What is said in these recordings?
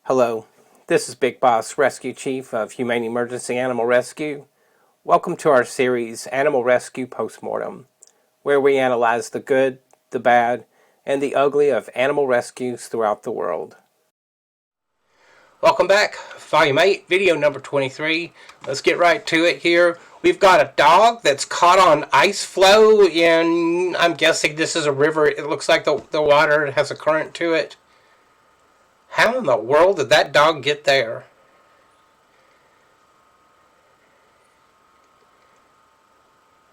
Hello, this is Big Boss Rescue Chief of Humane Emergency Animal Rescue. Welcome to our series, Animal Rescue Postmortem, where we analyze the good, the bad, and the ugly of animal rescues throughout the world. Welcome back, Volume 8, video number 23. Let's get right to it here. We've got a dog that's caught on ice floe in, I'm guessing this is a river. It looks like the water has a current to it. How in the world did that dog get there?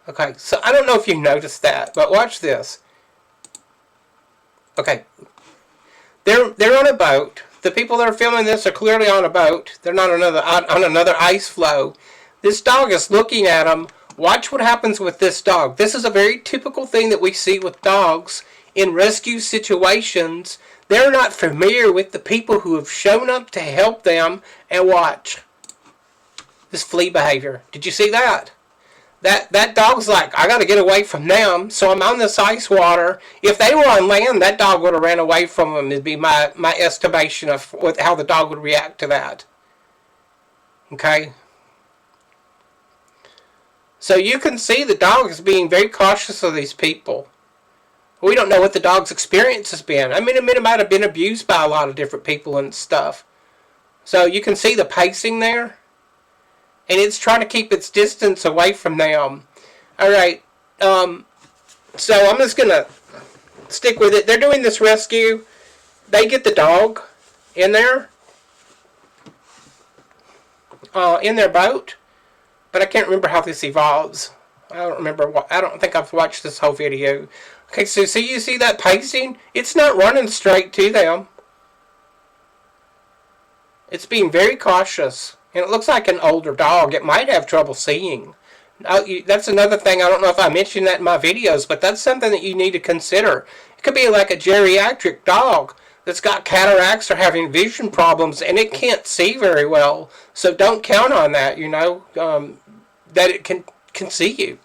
Okay, so I don't know if you noticed that, but watch this. Okay, they're on a boat. The people that are filming this are clearly on a boat. They're not on another ice floe. This dog is looking at them. Watch what happens with this dog. This is a very typical thing that we see with dogs in rescue situations. They're not familiar with the people who have shown up to help them. And watch this flea behavior. Did you see that? That dog's like, I got to get away from them, so I'm on this ice water. If they were on land, that dog would have ran away from them. It'd be my estimation of how the dog would react to that. Okay? So you can see the dog is being very cautious of these people. We don't know what the dog's experience has been. I mean, it might have been abused by a lot of different people and stuff. So you can see the pacing there. And it's trying to keep its distance away from them. Alright, so I'm just going to stick with it. They're doing this rescue. They get the dog in there. In their boat. But I can't remember how this evolves. I don't think I've watched this whole video. Okay, so you see that pacing? It's not running straight to them. It's being very cautious. And it looks like an older dog. It might have trouble seeing. That's another thing. I don't know if I mentioned that in my videos, but that's something that you need to consider. It could be like a geriatric dog that's got cataracts or having vision problems, and it can't see very well. So don't count on that, that it can see you.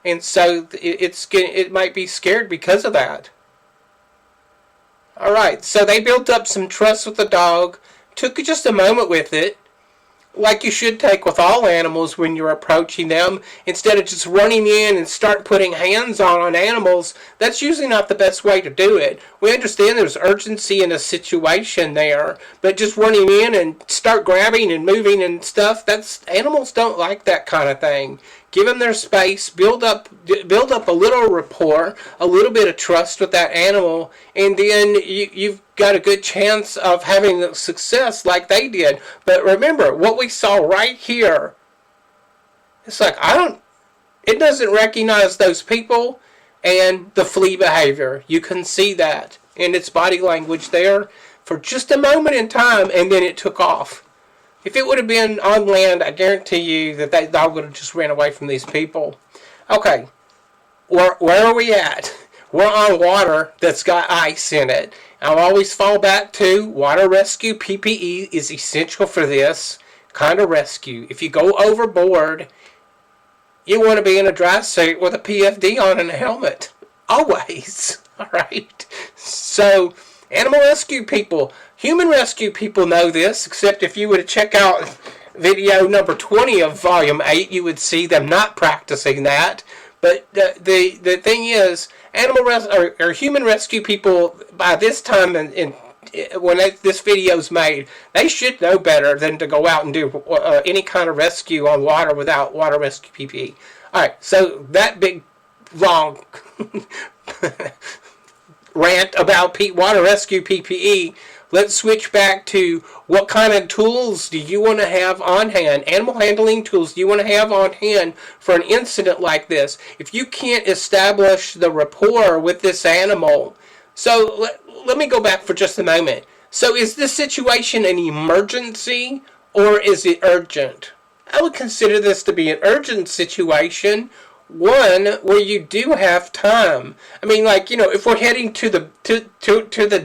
And so it might be scared because of that. Alright, so they built up some trust with the dog. Took just a moment with it. Like you should take with all animals when you're approaching them. Instead of just running in and start putting hands on animals, that's usually not the best way to do it. We understand there's urgency in a situation there, but just running in and start grabbing and moving and stuff, animals don't like that kind of thing. Give them their space, build up a little rapport, a little bit of trust with that animal, and then you've got a good chance of having success like they did. But remember, what we saw right here, it's like, it doesn't recognize those people and the flea behavior. You can see that in its body language there for just a moment in time, and then it took off. If it would have been on land, I guarantee you that dog would have just ran away from these people. Okay, where are we at? We're on water that's got ice in it. I'll always fall back to water rescue PPE is essential for this kind of rescue. If you go overboard, you want to be in a dry suit with a PFD on and a helmet. Always. Alright? So, animal rescue people, human rescue people know this, except if you were to check out video number 20 of Volume 8, you would see them not practicing that. But the thing is, human rescue people, by this time, when this video's made, they should know better than to go out and do any kind of rescue on water without water rescue PPE. Alright, so that big, long rant about water rescue PPE, let's switch back to what kind of tools do you want to have on hand? Animal handling tools do you want to have on hand for an incident like this? If you can't establish the rapport with this animal. So let me go back for just a moment. So is this situation an emergency or is it urgent? I would consider this to be an urgent situation. One where you do have time. I mean, like, if we're heading to the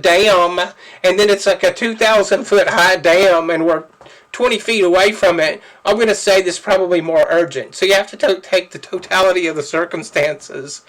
dam, and then it's like a 2,000-foot high dam, and we're 20 feet away from it, I'm going to say this is probably more urgent. So you have to take the totality of the circumstances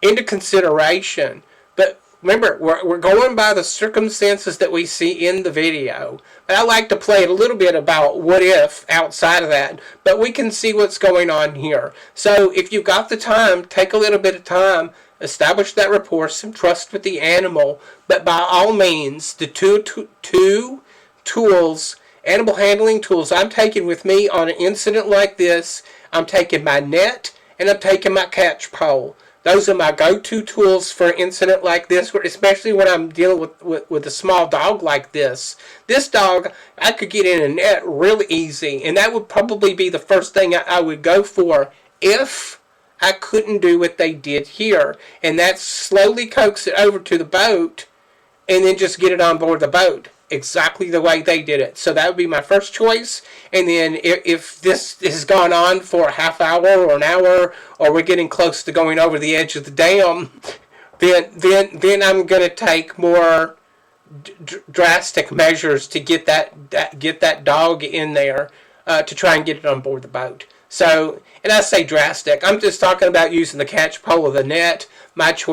into consideration. But remember, we're going by the circumstances that we see in the video. But I like to play it a little bit about what if outside of that. But we can see what's going on here. So if you've got the time, take a little bit of time, establish that rapport, some trust with the animal. But by all means, the two tools, animal handling tools I'm taking with me on an incident like this, I'm taking my net and I'm taking my catch pole. Those are my go-to tools for an incident like this, especially when I'm dealing with a small dog like this. This dog, I could get in a net really easy, and that would probably be the first thing I would go for if I couldn't do what they did here. And that's slowly coax it over to the boat and then just get it on board the boat exactly the way they did it. So that would be my first choice. And then if this has gone on for a half hour or an hour, or we're getting close to going over the edge of the dam, then I'm going to take more drastic measures to get that dog in there to try and get it on board the boat. So, and I say drastic, I'm just talking about using the catch pole or the net. My first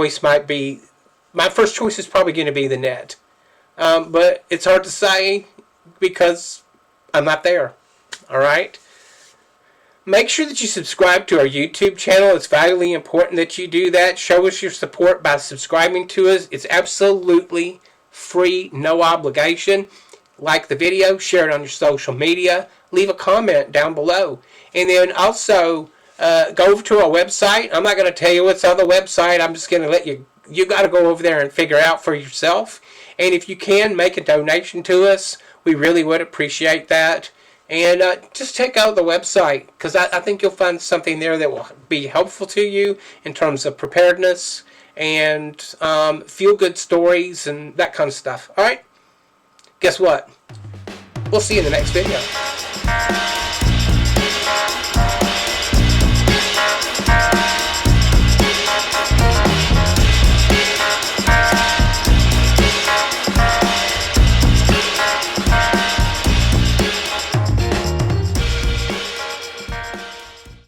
choice is probably going to be the net. But it's hard to say because I'm not there. Alright? Make sure that you subscribe to our YouTube channel. It's vitally important that you do that. Show us your support by subscribing to us. It's absolutely free, no obligation. Like the video, share it on your social media, leave a comment down below. And then also go over to our website. I'm not going to tell you what's on the website. I'm just going to let you got to go over there and figure out for yourself. And if you can, make a donation to us. We really would appreciate that. And just check out the website, because I think you'll find something there that will be helpful to you in terms of preparedness and feel-good stories and that kind of stuff. All right? Guess what? We'll see you in the next video.